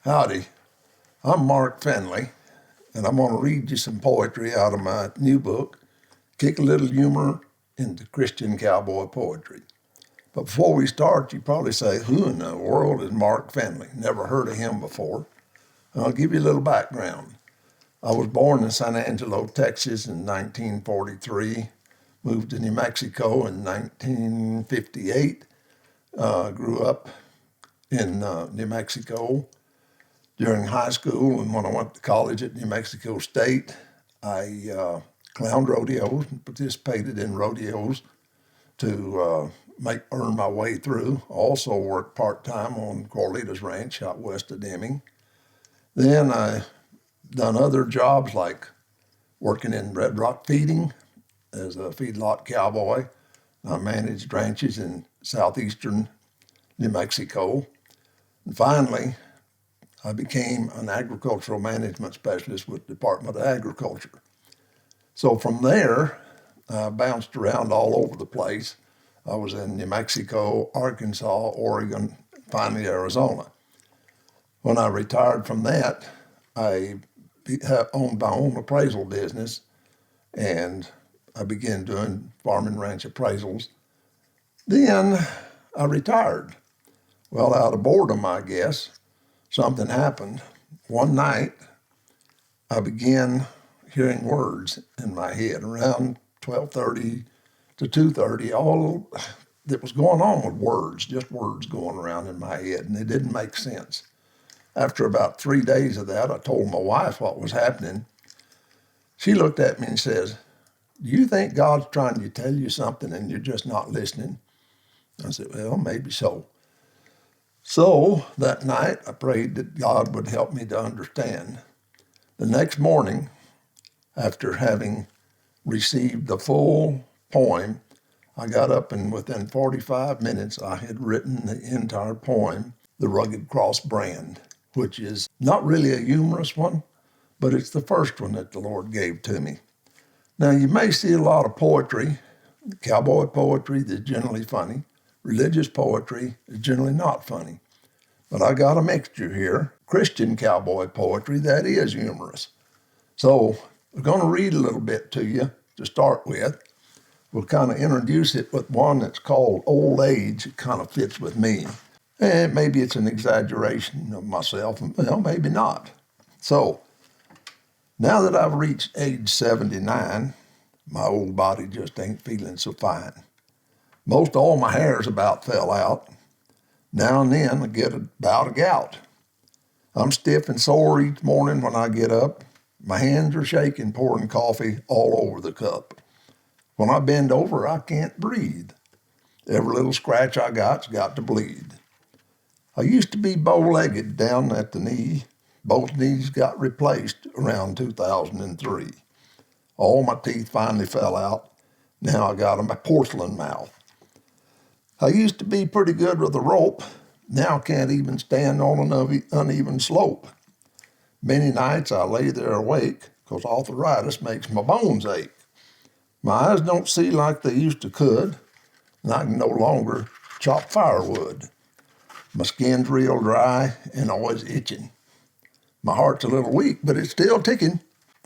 Howdy, I'm Mark Finley, and I'm going to read you some poetry out of my new book, Kick a Little Humor into Christian Cowboy Poetry. But before we start, you probably say, who in the world is Mark Finley? Never heard of him before. I'll give you a little background. I was born in San Angelo, Texas in 1943, moved to New Mexico in 1958, grew up in New Mexico during high school, and when I went to college at New Mexico State, I clowned rodeos and participated in rodeos to earn my way through. Also worked part-time on Corlita's Ranch out west of Deming. Then I done other jobs like working in Red Rock feeding as a feedlot cowboy. I managed ranches in southeastern New Mexico. And finally, I became an agricultural management specialist with the Department of Agriculture. So from there, I bounced around all over the place. I was in New Mexico, Arkansas, Oregon, finally Arizona. When I retired from that, I owned my own appraisal business, and I began doing farm and ranch appraisals. Then I retired. Well, out of boredom, I guess, something happened. One night, I began hearing words in my head around 12:30 to 2:30. All that was going on with words, just words going around in my head, and they didn't make sense. After about 3 days of that, I told my wife what was happening. She looked at me and says, "Do you think God's trying to tell you something and you're just not listening?" I said, "Well, maybe so." So that night, I prayed that God would help me to understand. The next morning, after having received the full poem, I got up and within 45 minutes, I had written the entire poem, The Rugged Cross Brand, which is not really a humorous one, but it's the first one that the Lord gave to me. Now, you may see a lot of poetry, cowboy poetry that's generally funny. Religious poetry is generally not funny. But I got a mixture here, Christian cowboy poetry that is humorous. So we're going to read a little bit to you to start with. We'll kind of introduce it with one that's called Old Age. It kind of fits with me. And maybe it's an exaggeration of myself, well, maybe not. So now that I've reached age 79, my old body just ain't feeling so fine. Most all my hairs about fell out. Now and then I get a bout of gout. I'm stiff and sore each morning when I get up. My hands are shaking pouring coffee all over the cup. When I bend over, I can't breathe. Every little scratch I got's got to bleed. I used to be bow-legged down at the knee. Both knees got replaced around 2003. All my teeth finally fell out. Now I got a porcelain mouth. I used to be pretty good with a rope. Now can't even stand on an uneven slope. Many nights I lay there awake because arthritis makes my bones ache. My eyes don't see like they used to could, and I can no longer chop firewood. My skin's real dry and always itching. My heart's a little weak, but it's still ticking.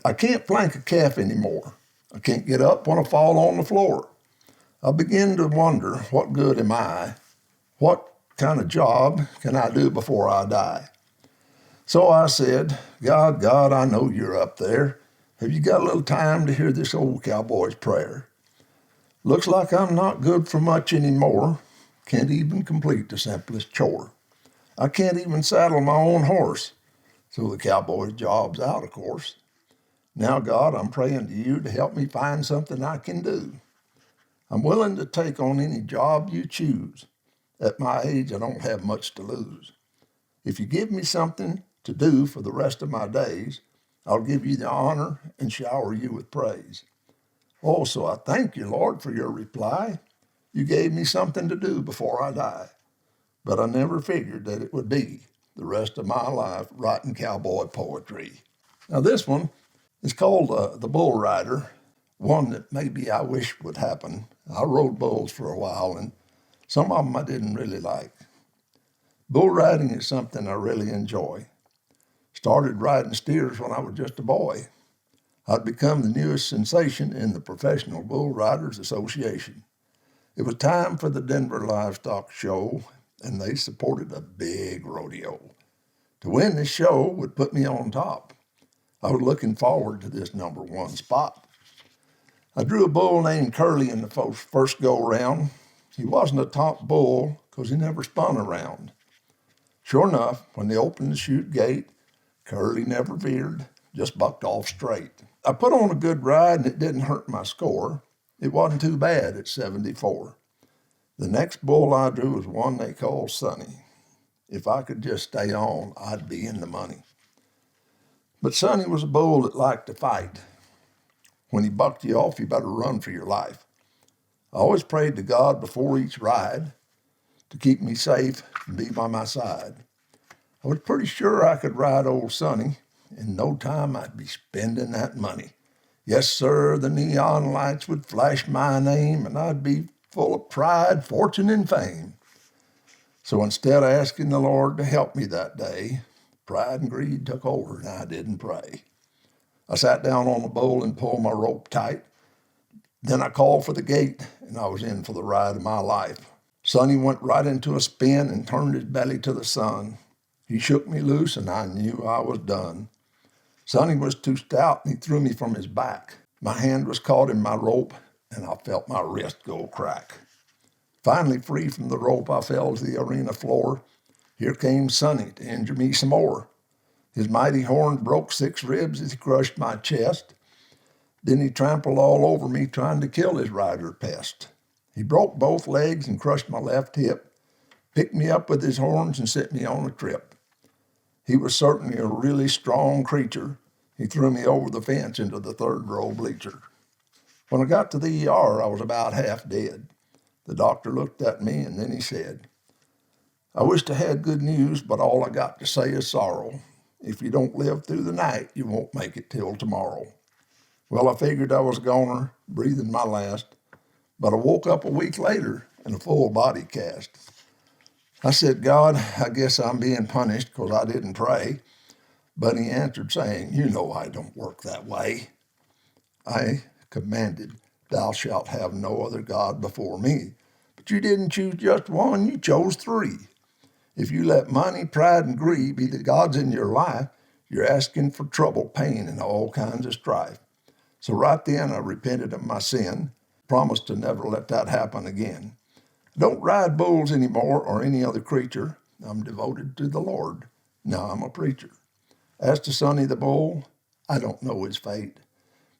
I can't flank a calf anymore. I can't get up when I fall on the floor. I begin to wonder, what good am I? What kind of job can I do before I die? So I said, God, I know you're up there. Have you got a little time to hear this old cowboy's prayer? Looks like I'm not good for much anymore. Can't even complete the simplest chore. I can't even saddle my own horse. So the cowboy's job's out, of course. Now, God, I'm praying to you to help me find something I can do. I'm willing to take on any job you choose. At my age, I don't have much to lose. If you give me something to do for the rest of my days, I'll give you the honor and shower you with praise. Also, I thank you, Lord, for your reply. You gave me something to do before I die. But I never figured that it would be the rest of my life writing cowboy poetry. Now this one is called The Bull Rider, one that maybe I wish would happen. I rode bulls for a while, and some of them I didn't really like. Bull riding is something I really enjoy. Started riding steers when I was just a boy. I'd become the newest sensation in the Professional Bull Riders Association. It was time for the Denver Livestock Show, and they supported a big rodeo. To win this show would put me on top. I was looking forward to this number one spot. I drew a bull named Curly in the first go-round. He wasn't a top bull because he never spun around. Sure enough, when they opened the chute gate, Curly never veered, just bucked off straight. I put on a good ride and it didn't hurt my score. It wasn't too bad at 74. The next bull I drew was one they called Sonny. If I could just stay on, I'd be in the money. But Sonny was a bull that liked to fight. When he bucked you off, you better run for your life. I always prayed to God before each ride to keep me safe and be by my side. I was pretty sure I could ride old Sonny. In no time, I'd be spending that money. Yes, sir, the neon lights would flash my name, and I'd be full of pride, fortune, and fame. So instead of asking the Lord to help me that day, pride and greed took over, and I didn't pray. I sat down on the bull and pulled my rope tight. Then I called for the gate, and I was in for the ride of my life. Sonny went right into a spin and turned his belly to the sun. He shook me loose, and I knew I was done. Sonny was too stout, and he threw me from his back. My hand was caught in my rope, and I felt my wrist go crack. Finally free from the rope, I fell to the arena floor. Here came Sonny to injure me some more. His mighty horns broke 6 ribs as he crushed my chest. Then he trampled all over me, trying to kill his rider pest. He broke both legs and crushed my left hip, picked me up with his horns and sent me on a trip. He was certainly a really strong creature. He threw me over the fence into the 3rd row bleacher. When I got to the ER, I was about half dead. The doctor looked at me and then he said, "I wished I had good news, but all I got to say is sorrow. If you don't live through the night, you won't make it till tomorrow." Well, I figured I was a goner, breathing my last, but I woke up a week later in a full body cast. I said, "God, I guess I'm being punished because I didn't pray." But he answered saying, "You know I don't work that way. I commanded, 'Thou shalt have no other God before me.' But you didn't choose just one, you chose 3. If you let money, pride, and greed be the gods in your life, you're asking for trouble, pain, and all kinds of strife." So right then I repented of my sin, promised to never let that happen again. I don't ride bulls anymore or any other creature. I'm devoted to the Lord. Now I'm a preacher. As to Sonny the Bull, I don't know his fate,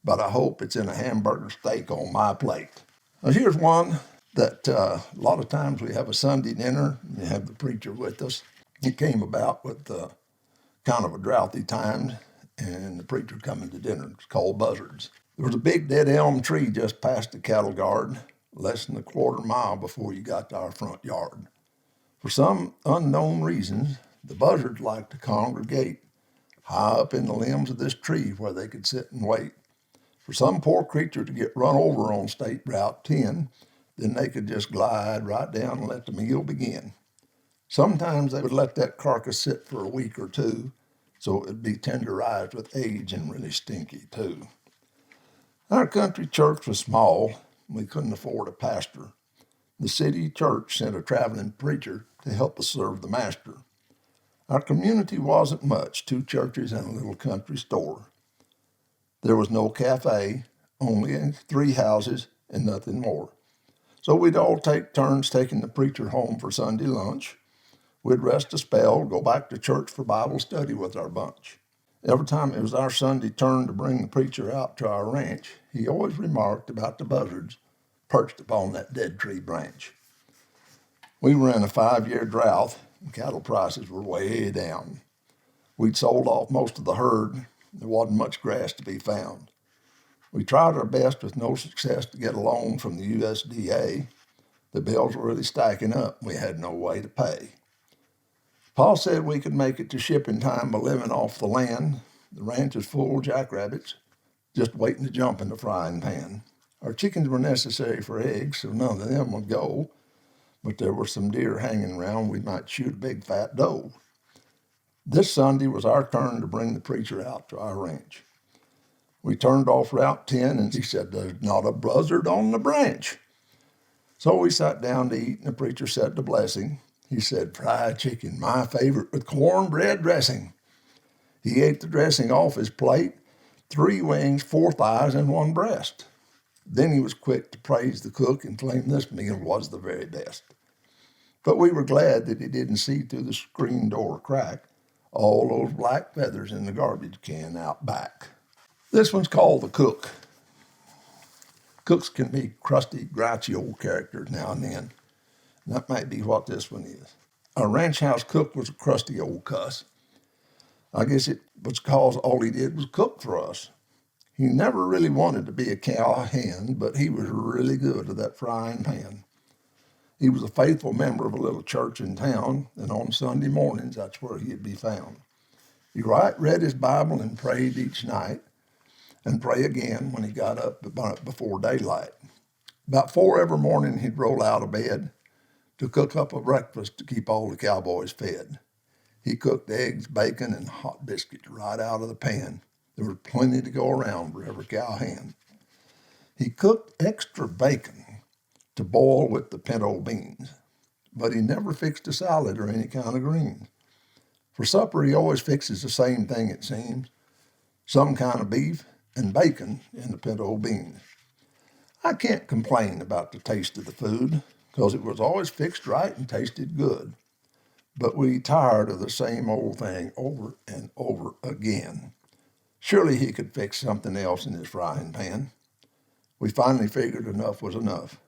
but I hope it's in a hamburger steak on my plate. Now here's one that a lot of times we have a Sunday dinner and you have the preacher with us. It came about with kind of a droughty time and the preacher coming to dinner. It's called buzzards. There was a big dead elm tree just past the cattle guard, less than a quarter mile before you got to our front yard. For some unknown reason, the buzzards liked to congregate high up in the limbs of this tree where they could sit and wait for some poor creature to get run over on State Route 10. Then they could just glide right down and let the meal begin. Sometimes they would let that carcass sit for a week or 2, so it would be tenderized with age and really stinky too. Our country church was small. We couldn't afford a pastor. The city church sent a traveling preacher to help us serve the master. Our community wasn't much, 2 churches and a little country store. There was no cafe, only 3 houses and nothing more. So we'd all take turns taking the preacher home for Sunday lunch. We'd rest a spell, go back to church for Bible study with our bunch. Every time it was our Sunday turn to bring the preacher out to our ranch, he always remarked about the buzzards perched upon that dead tree branch. We were in a 5-year drought, and cattle prices were way down. We'd sold off most of the herd. There wasn't much grass to be found. We tried our best with no success to get a loan from the USDA. The bills were really stacking up. We had no way to pay. Paul said we could make it to shipping time by living off the land. The ranch is full of jackrabbits, just waiting to jump in the frying pan. Our chickens were necessary for eggs, so none of them would go. But there were some deer hanging around. We might shoot a big fat doe. This Sunday was our turn to bring the preacher out to our ranch. We turned off Route 10 and he said, "There's not a buzzard on the branch." So we sat down to eat and the preacher said the blessing. He said, "Fried chicken, my favorite, with cornbread dressing." He ate the dressing off his plate, 3 wings, 4 thighs, and 1 breast. Then he was quick to praise the cook and claim this meal was the very best. But we were glad that he didn't see through the screen door crack all those black feathers in the garbage can out back. This one's called The Cook. Cooks can be crusty, grouchy old characters now and then. And that might be what this one is. Our ranch house cook was a crusty old cuss. I guess it was because all he did was cook for us. He never really wanted to be a cowhand, but he was really good at that frying pan. He was a faithful member of a little church in town, and on Sunday mornings, that's where he'd be found. He read his Bible and prayed each night, and pray again when he got up before daylight. About 4 every morning, he'd roll out of bed to cook up a breakfast to keep all the cowboys fed. He cooked eggs, bacon, and hot biscuits right out of the pan. There was plenty to go around for every cowhand. He cooked extra bacon to boil with the pinto beans, but he never fixed a salad or any kind of greens. For supper, he always fixes the same thing, it seems, some kind of beef and bacon in the pinto beans. I can't complain about the taste of the food, because it was always fixed right and tasted good. But we tired of the same old thing over and over again. Surely he could fix something else in his frying pan. We finally figured enough was enough.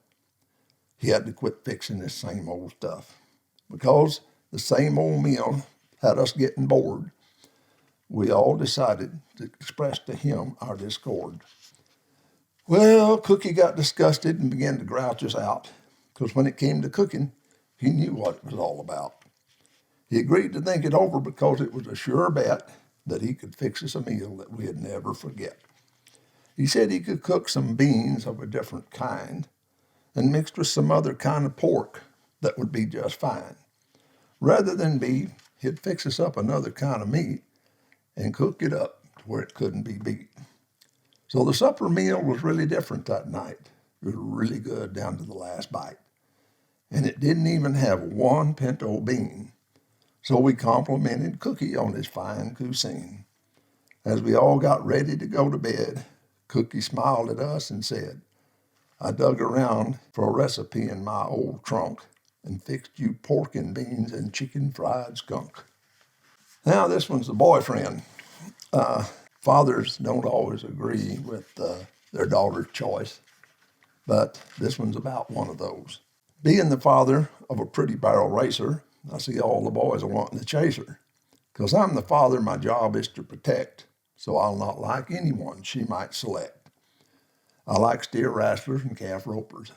He had to quit fixing this same old stuff. Because the same old meal had us getting bored, we all decided to express to him our discord. Well, Cookie got disgusted and began to grouch us out, because when it came to cooking, he knew what it was all about. He agreed to think it over because it was a sure bet that he could fix us a meal that we'd never forget. He said he could cook some beans of a different kind and mixed with some other kind of pork that would be just fine. Rather than beef, he'd fix us up another kind of meat and cook it up to where it couldn't be beat. So the supper meal was really different that night. It was really good down to the last bite. And it didn't even have 1 pinto bean. So we complimented Cookie on his fine cuisine. As we all got ready to go to bed, Cookie smiled at us and said, "I dug around for a recipe in my old trunk and fixed you pork and beans and chicken fried skunk." Now this one's the boyfriend. Fathers don't always agree with their daughter's choice, but this one's about one of those. Being the father of a pretty barrel racer, I see all the boys are wanting to chase her. Because I'm the father, my job is to protect, so I'll not like anyone she might select. I like steer wrestlers and calf ropers.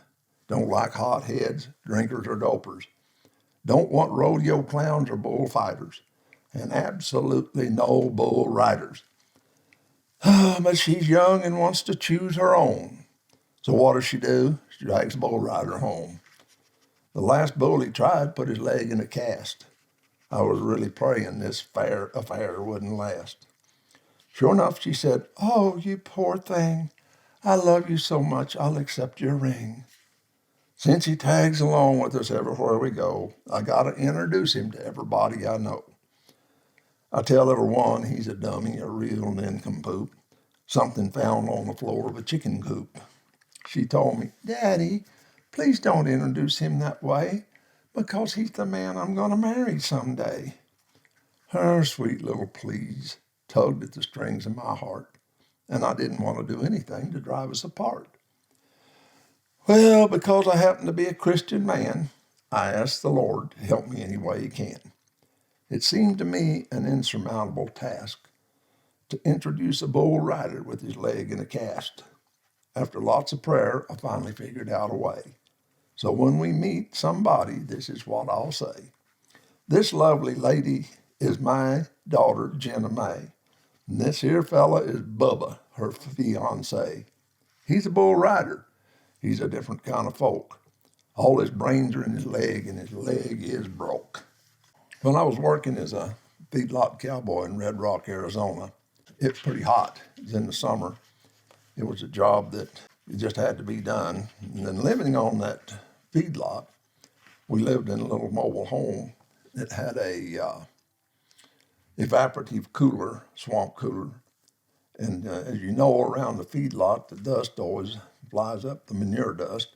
Don't like hotheads, drinkers, or dopers. Don't want rodeo clowns or bullfighters. And absolutely no bull riders. But she's young and wants to choose her own. So what does she do? She drags a bull rider home. The last bull he tried put his leg in a cast. I was really praying this affair wouldn't last. Sure enough, she said, "Oh, you poor thing. I love you so much, I'll accept your ring. Since he tags along with us everywhere we go, I gotta introduce him to everybody I know. I tell everyone he's a dummy, a real nincompoop, something found on the floor of a chicken coop." She told me, "Daddy, please don't introduce him that way, because he's the man I'm going to marry someday." Her sweet little pleas tugged at the strings of my heart, and I didn't want to do anything to drive us apart. Well, because I happen to be a Christian man, I asked the Lord to help me any way he can. It seemed to me an insurmountable task to introduce a bull rider with his leg in a cast. After lots of prayer, I finally figured out a way. So when we meet somebody, this is what I'll say. "This lovely lady is my daughter, Jenna May. And this here fella is Bubba, her fiancé. He's a bull rider. He's a different kind of folk. All his brains are in his leg, and his leg is broke." When I was working as a feedlot cowboy in Red Rock, Arizona. It was pretty hot. It was in the summer. It was a job that it just had to be done. And then living on that feedlot, we lived in a little mobile home that had a evaporative cooler, swamp cooler. And as you know, around the feedlot, the dust always flies up, the manure dust.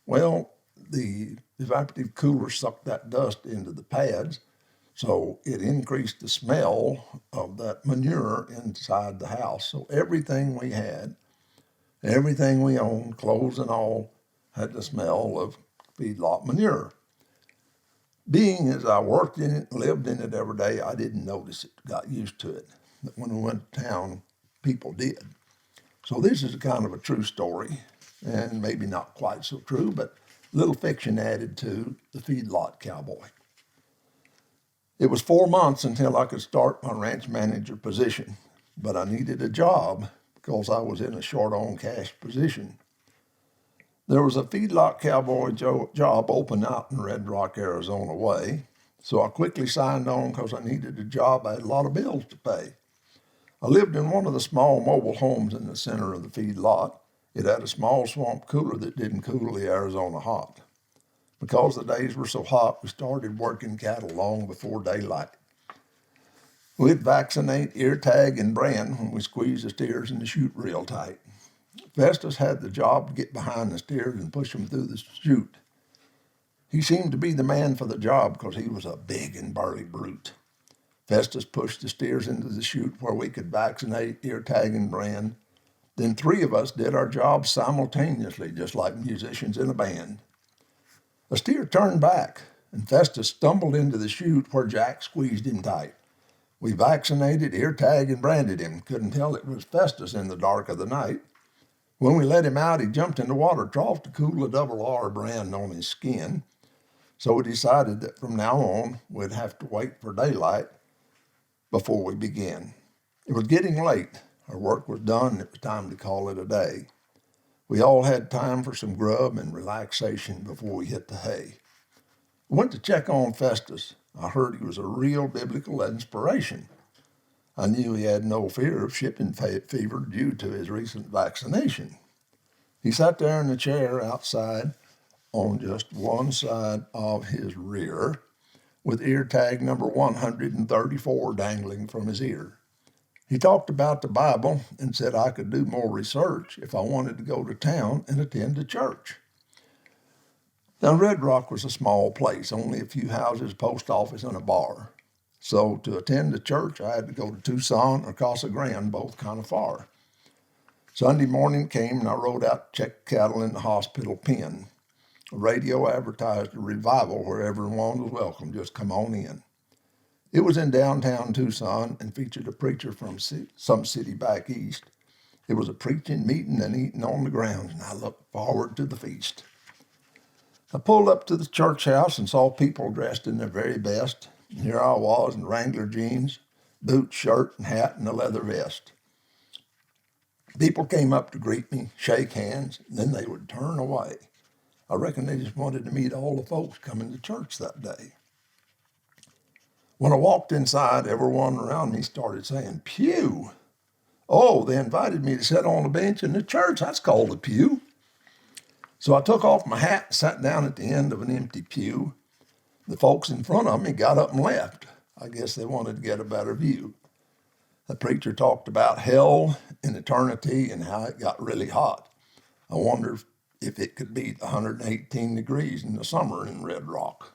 Well, the evaporative cooler sucked that dust into the pads, so it increased the smell of that manure inside the house. So everything we had, everything we owned, clothes and all, had the smell of feedlot manure. Being as I worked in it, lived in it every day, I didn't notice it, got used to it. But when we went to town, people did. So this is kind of a true story, and maybe not quite so true, but little fiction added to the feedlot cowboy. It was 4 months until I could start my ranch manager position, but I needed a job because I was in a short on cash position. There was a feedlot cowboy job open out in Red Rock, Arizona way, so I quickly signed on because I needed a job. I had a lot of bills to pay. I lived in one of the small mobile homes in the center of the feedlot. It had a small swamp cooler that didn't cool the Arizona hot. Because the days were so hot, we started working cattle long before daylight. We'd vaccinate, ear tag, and brand when we squeezed the steers in the chute real tight. Festus had the job to get behind the steers and push them through the chute. He seemed to be the man for the job because he was a big and burly brute. Festus pushed the steers into the chute where we could vaccinate, ear tag, and brand. Then 3 of us did our jobs simultaneously, just like musicians in a band. A steer turned back, and Festus stumbled into the chute where Jack squeezed him tight. We vaccinated, ear tagged, and branded him. Couldn't tell it was Festus in the dark of the night. When we let him out, he jumped in the water trough to cool the double R brand on his skin. So we decided that from now on, we'd have to wait for daylight before we began. It was getting late. Our work was done, and it was time to call it a day. We all had time for some grub and relaxation before we hit the hay. I went to check on Festus. I heard he was a real biblical inspiration. I knew he had no fear of shipping fever due to his recent vaccination. He sat there in the chair outside on just one side of his rear with ear tag number 134 dangling from his ear. He talked about the Bible and said I could do more research if I wanted to go to town and attend a church. Now, Red Rock was a small place, only a few houses, post office, and a bar. So to attend the church, I had to go to Tucson or Casa Grande, both kind of far. Sunday morning came and I rode out to check cattle in the hospital pen. The radio advertised a revival where everyone was welcome, just come on in. It was in downtown Tucson and featured a preacher from some city back east. It was a preaching, meeting, and eating on the grounds, and I looked forward to the feast. I pulled up to the church house and saw people dressed in their very best. And here I was in Wrangler jeans, boots, shirt, and hat, and a leather vest. People came up to greet me, shake hands, and then they would turn away. I reckon they just wanted to meet all the folks coming to church that day. When I walked inside, everyone around me started saying, "Pew." Oh, they invited me to sit on a bench in the church. That's called a pew. So I took off my hat and sat down at the end of an empty pew. The folks in front of me got up and left. I guess they wanted to get a better view. The preacher talked about hell and eternity and how it got really hot. I wonder if it could beat 118 degrees in the summer in Red Rock.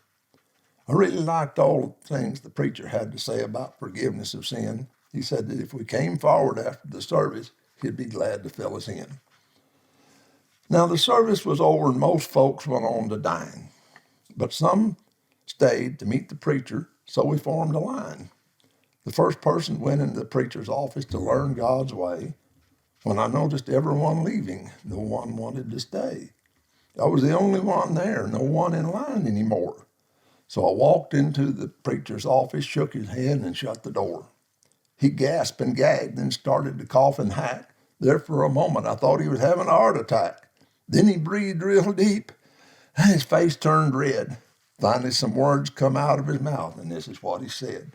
I really liked all the things the preacher had to say about forgiveness of sin. He said that if we came forward after the service, he'd be glad to fill us in. Now, the service was over and most folks went on to dine, but some stayed to meet the preacher, so we formed a line. The first person went into the preacher's office to learn God's way. When I noticed everyone leaving, no one wanted to stay. I was the only one there, no one in line anymore. So I walked into the preacher's office, shook his hand, and shut the door. He gasped and gagged, then started to cough and hack. There for a moment, I thought he was having a heart attack. Then he breathed real deep, and his face turned red. Finally, some words come out of his mouth, and this is what he said.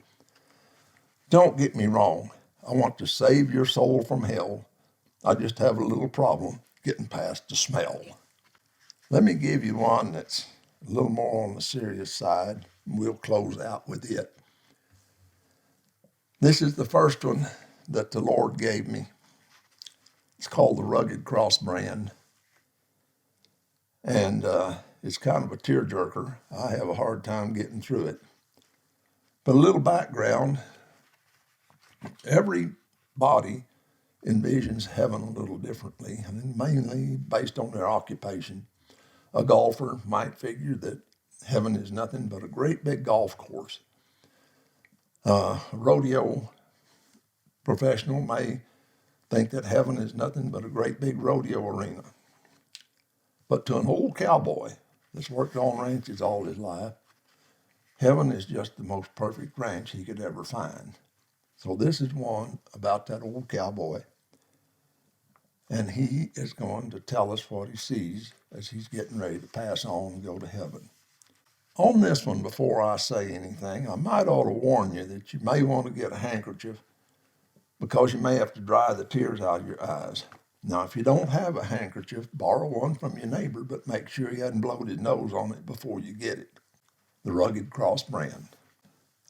Don't get me wrong. I want to save your soul from hell. I just have a little problem getting past the smell. Let me give you one that's a little more on the serious side. We'll close out with it. This is the first one that the Lord gave me. It's called the Rugged Cross Brand. And it's kind of a tearjerker. I have a hard time getting through it. But a little background, everybody envisions heaven a little differently, and mainly based on their occupation. A golfer might figure that heaven is nothing but a great big golf course. A rodeo professional may think that heaven is nothing but a great big rodeo arena. But to an old cowboy that's worked on ranches all his life, heaven is just the most perfect ranch he could ever find. So this is one about that old cowboy. And he is going to tell us what he sees as he's getting ready to pass on and go to heaven. On this one, before I say anything, I might ought to warn you that you may want to get a handkerchief because you may have to dry the tears out of your eyes. Now, if you don't have a handkerchief, borrow one from your neighbor, but make sure he hadn't blown his nose on it before you get it. The Rugged Cross Brand.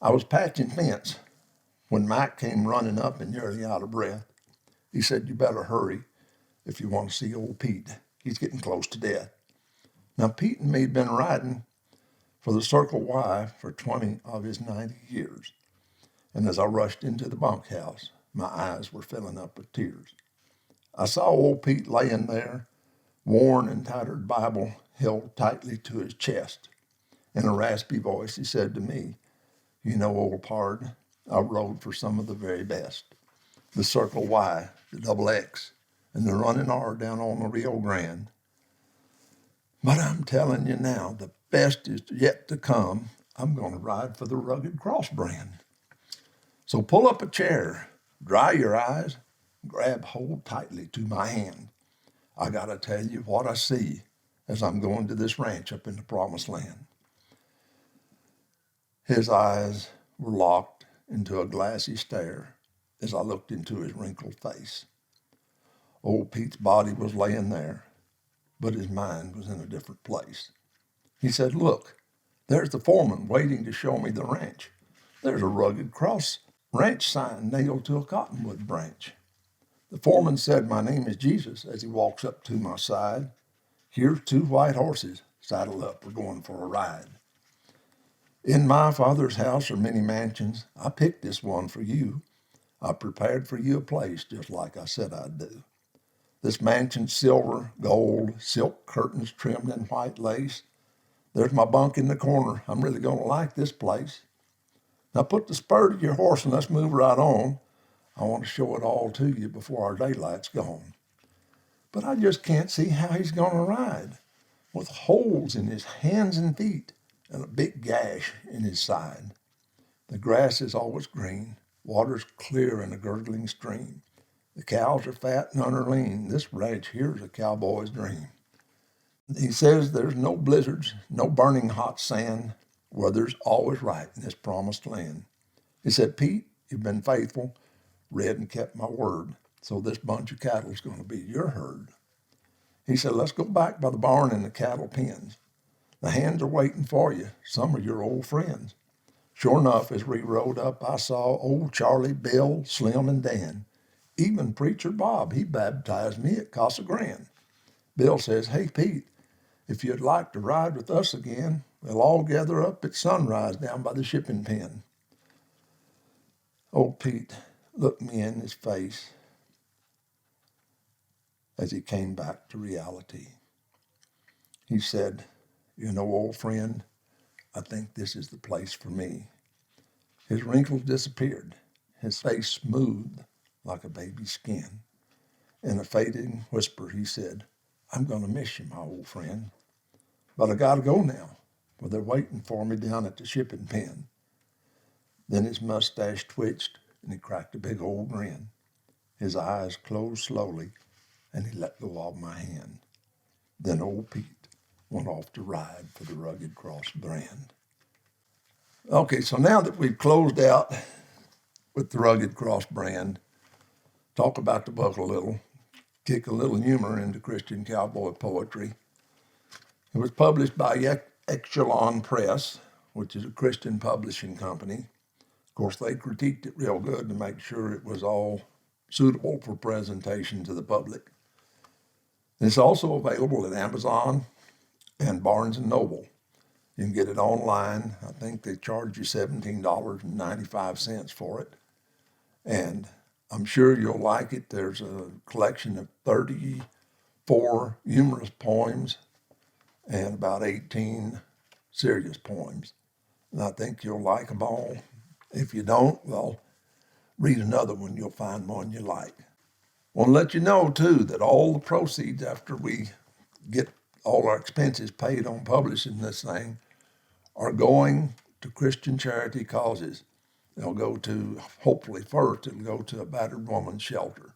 I was patching fence when Mike came running up and nearly out of breath. He said, "You better hurry if you want to see old Pete. He's getting close to death." Now, Pete and me had been riding for the Circle Y for 20 of his 90 years. And as I rushed into the bunkhouse, my eyes were filling up with tears. I saw old Pete laying there, worn and tattered Bible held tightly to his chest. In a raspy voice, he said to me, "You know, old pard, I rode for some of the very best. The Circle Y, the Double X, and the Running R down on the Rio Grande. But I'm telling you now, the best is yet to come. I'm going to ride for the Rugged Cross Brand. So pull up a chair, dry your eyes, grab hold tightly to my hand. I got to tell you what I see as I'm going to this ranch up in the Promised Land." His eyes were locked into a glassy stare as I looked into his wrinkled face. Old Pete's body was laying there, but his mind was in a different place. He said, "Look, there's the foreman waiting to show me the ranch. There's a Rugged Cross ranch sign nailed to a cottonwood branch." The foreman said, "My name is Jesus," as he walks up to my side. "Here's 2 white horses. Saddle up, we're going for a ride. In my Father's house are many mansions. I picked this one for you. I prepared for you a place just like I said I'd do. This mansion's silver, gold, silk curtains trimmed in white lace. There's my bunk in the corner. I'm really going to like this place. Now put the spur to your horse and let's move right on. I want to show it all to you before our daylight's gone." But I just can't see how he's going to ride, with holes in his hands and feet and a big gash in his side. The grass is always green, water's clear in a gurgling stream. The cows are fat and none are lean. This ranch here's a cowboy's dream. He says there's no blizzards, no burning hot sand. Weather's always right in this promised land. He said, "Pete, you've been faithful, read and kept my word. So this bunch of cattle's going to be your herd." He said, "Let's go back by the barn and the cattle pens. The hands are waiting for you. Some of your old friends." Sure enough, as we rode up, I saw old Charlie, Bill, Slim, and Dan. Even Preacher Bob, he baptized me at Casa Grande. Bill says, "Hey, Pete, if you'd like to ride with us again, we'll all gather up at sunrise down by the shipping pen." Old Pete looked me in his face as he came back to reality. He said, "You know, old friend, I think this is the place for me." His wrinkles disappeared, his face smoothed like a baby's skin. In a fading whisper, he said, "I'm going to miss you, my old friend. But I got to go now, for they're waiting for me down at the shipping pen." Then his mustache twitched and he cracked a big old grin. His eyes closed slowly and he let go of my hand. Then old Pete went off to ride for the Rugged Cross Brand. Okay, so now that we've closed out with the Rugged Cross brand, talk about the book a little, kick a little humor into Christian cowboy poetry. It was published by Echelon Press, which is a Christian publishing company. Of course, they critiqued it real good to make sure it was all suitable for presentation to the public. It's also available at Amazon and Barnes & Noble. You can get it online. I think they charge you $17.95 for it. And I'm sure you'll like it. There's a collection of 34 humorous poems and about 18 serious poems. And I think you'll like them all. If you don't, well, read another one. You'll find one you like. Want to let you know, too, that all the proceeds after we get all our expenses paid on publishing this thing are going to Christian charity causes. They'll go to, hopefully first, it'll go to a battered woman's shelter.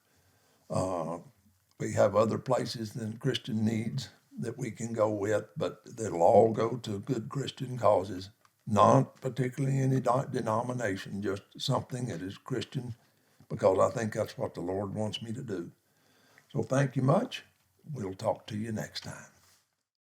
We have other places than Christian needs that we can go with, but they'll all go to good Christian causes, not particularly any denomination, just something that is Christian, because I think that's what the Lord wants me to do. So thank you much. We'll talk to you next time.